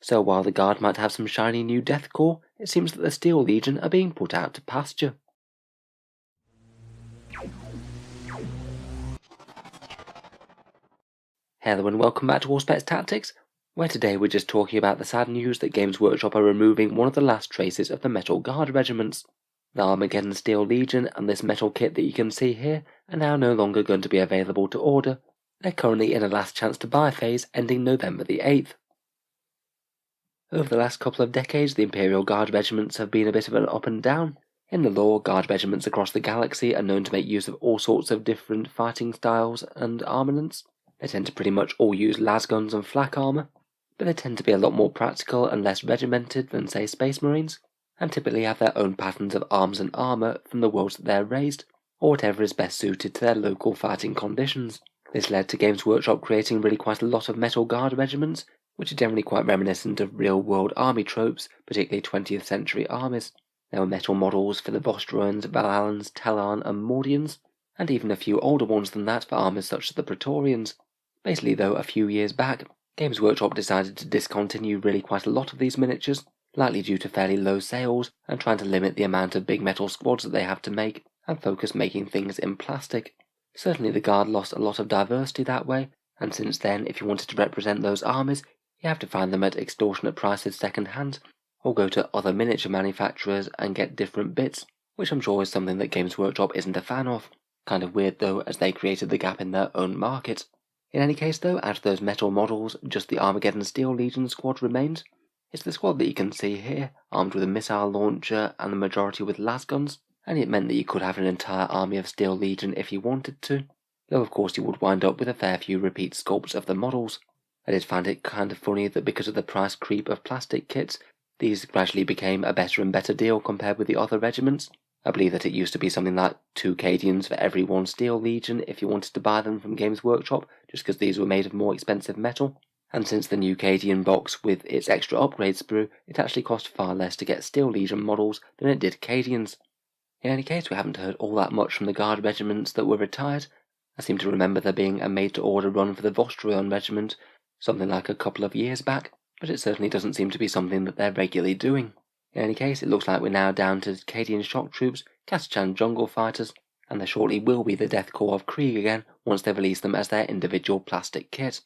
So while the Guard might have some shiny new deathcore, it seems that the Steel Legion are being put out to pasture. Hello and welcome back to Auspex Tactics, where today we're just talking about the sad news that Games Workshop are removing one of the last traces of the Metal Guard regiments. The Armageddon Steel Legion and this metal kit that you can see here are now no longer going to be available to order. They're currently in a last chance to buy phase ending November the 8th. Over the last couple of decades, the Imperial Guard regiments have been a bit of an up and down. In the lore, Guard regiments across the galaxy are known to make use of all sorts of different fighting styles and armaments. They tend to pretty much all use lasguns and flak armor, but they tend to be a lot more practical and less regimented than, say, Space Marines, and typically have their own patterns of arms and armor from the worlds that they're raised, or whatever is best suited to their local fighting conditions. This led to Games Workshop creating really quite a lot of Metal Guard regiments, which are generally quite reminiscent of real-world army tropes, particularly 20th century armies. There were metal models for the Vostroyans, Valhallans, Tallarn and Mordians, and even a few older ones than that for armies such as the Praetorians. Basically though, a few years back, Games Workshop decided to discontinue really quite a lot of these miniatures, likely due to fairly low sales and trying to limit the amount of big metal squads that they have to make, and focus making things in plastic. Certainly the Guard lost a lot of diversity that way, and since then if you wanted to represent those armies, you have to find them at extortionate prices second hand, or go to other miniature manufacturers and get different bits, which I'm sure is something that Games Workshop isn't a fan of. Kind of weird though, as they created the gap in their own market. In any case though, out of those metal models, just the Armageddon Steel Legion squad remains. It's the squad that you can see here, armed with a missile launcher and the majority with lasguns, and it meant that you could have an entire army of Steel Legion if you wanted to, though of course you would wind up with a fair few repeat sculpts of the models. I did find it kind of funny that because of the price creep of plastic kits, these gradually became a better and better deal compared with the other regiments. I believe that it used to be something like 2 Cadians for every 1 Steel Legion if you wanted to buy them from Games Workshop, just because these were made of more expensive metal. And since the new Cadian box with its extra upgrade sprue, it actually cost far less to get Steel Legion models than it did Cadians. In any case, we haven't heard all that much from the Guard regiments that were retired. I seem to remember there being a made-to-order run for the Vostroyan regiment, something like a couple of years back, but it certainly doesn't seem to be something that they're regularly doing. In any case, it looks like we're now down to Cadian shock troops, Kasachan jungle fighters, and there shortly will be the Death Corps of Krieg again once they release them as their individual plastic kit.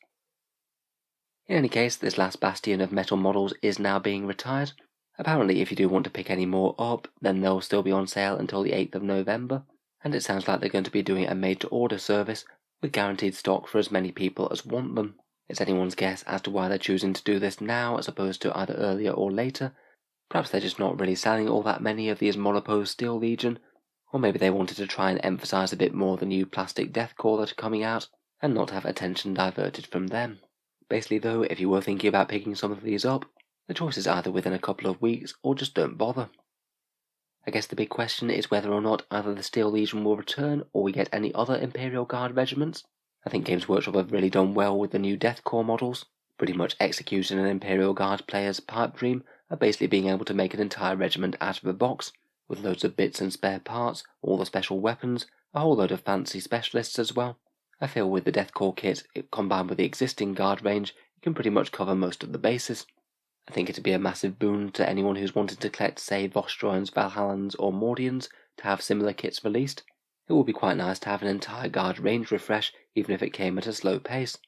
In any case, this last bastion of metal models is now being retired. Apparently, if you do want to pick any more up, then they'll still be on sale until the 8th of November, and it sounds like they're going to be doing a made-to-order service with guaranteed stock for as many people as want them. It's anyone's guess as to why they're choosing to do this now as opposed to either earlier or later. Perhaps they're just not really selling all that many of these Monopose Steel Legion, or maybe they wanted to try and emphasise a bit more the new plastic Death Corps that are coming out, and not have attention diverted from them. Basically though, if you were thinking about picking some of these up, the choice is either within a couple of weeks or just don't bother. I guess the big question is whether or not either the Steel Legion will return or we get any other Imperial Guard regiments. I think Games Workshop have really done well with the new Death Corps models, pretty much executing an Imperial Guard player's pipe dream of basically being able to make an entire regiment out of a box, with loads of bits and spare parts, all the special weapons, a whole load of fancy specialists as well. I feel with the Death Corps kit, combined with the existing Guard range, you can pretty much cover most of the bases. I think it'd be a massive boon to anyone who's wanted to collect, say, Vostroyans, Valhallans or Mordians to have similar kits released. It would be quite nice to have an entire Guard range refresh, even if it came at a slow pace.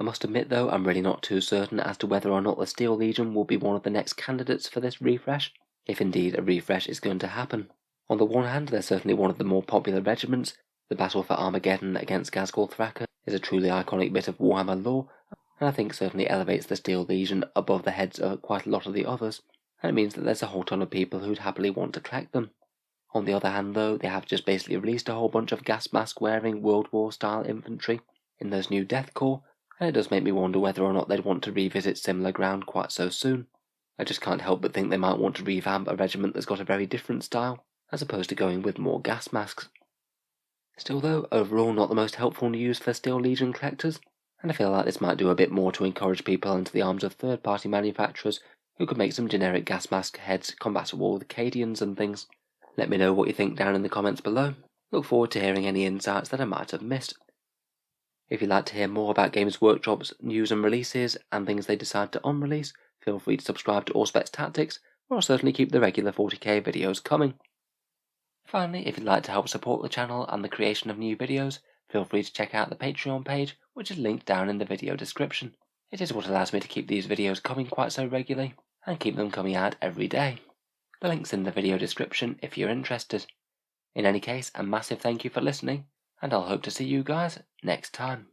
I must admit though, I'm really not too certain as to whether or not the Steel Legion will be one of the next candidates for this refresh, if indeed a refresh is going to happen. On the one hand, they're certainly one of the more popular regiments. The battle for Armageddon against Ghazghkull Thraka is a truly iconic bit of Warhammer lore, and I think certainly elevates the Steel Legion above the heads of quite a lot of the others, and it means that there's a whole ton of people who'd happily want to collect them. On the other hand though, they have just basically released a whole bunch of gas mask wearing World War style infantry in those new Death Corps, and it does make me wonder whether or not they'd want to revisit similar ground quite so soon. I just can't help but think they might want to revamp a regiment that's got a very different style, as opposed to going with more gas masks. Still though, overall not the most helpful news for Steel Legion collectors, and I feel like this might do a bit more to encourage people into the arms of third-party manufacturers who could make some generic gas mask heads compatible with Cadians and things. Let me know what you think down in the comments below. Look forward to hearing any insights that I might have missed. If you'd like to hear more about Games Workshop's news and releases and things they decide to unrelease, feel free to subscribe to Auspex Tactics, where I'll certainly keep the regular 40k videos coming. Finally, if you'd like to help support the channel and the creation of new videos, feel free to check out the Patreon page, which is linked down in the video description. It is what allows me to keep these videos coming quite so regularly, and keep them coming out every day. The link's in the video description if you're interested. In any case, a massive thank you for listening, and I'll hope to see you guys next time.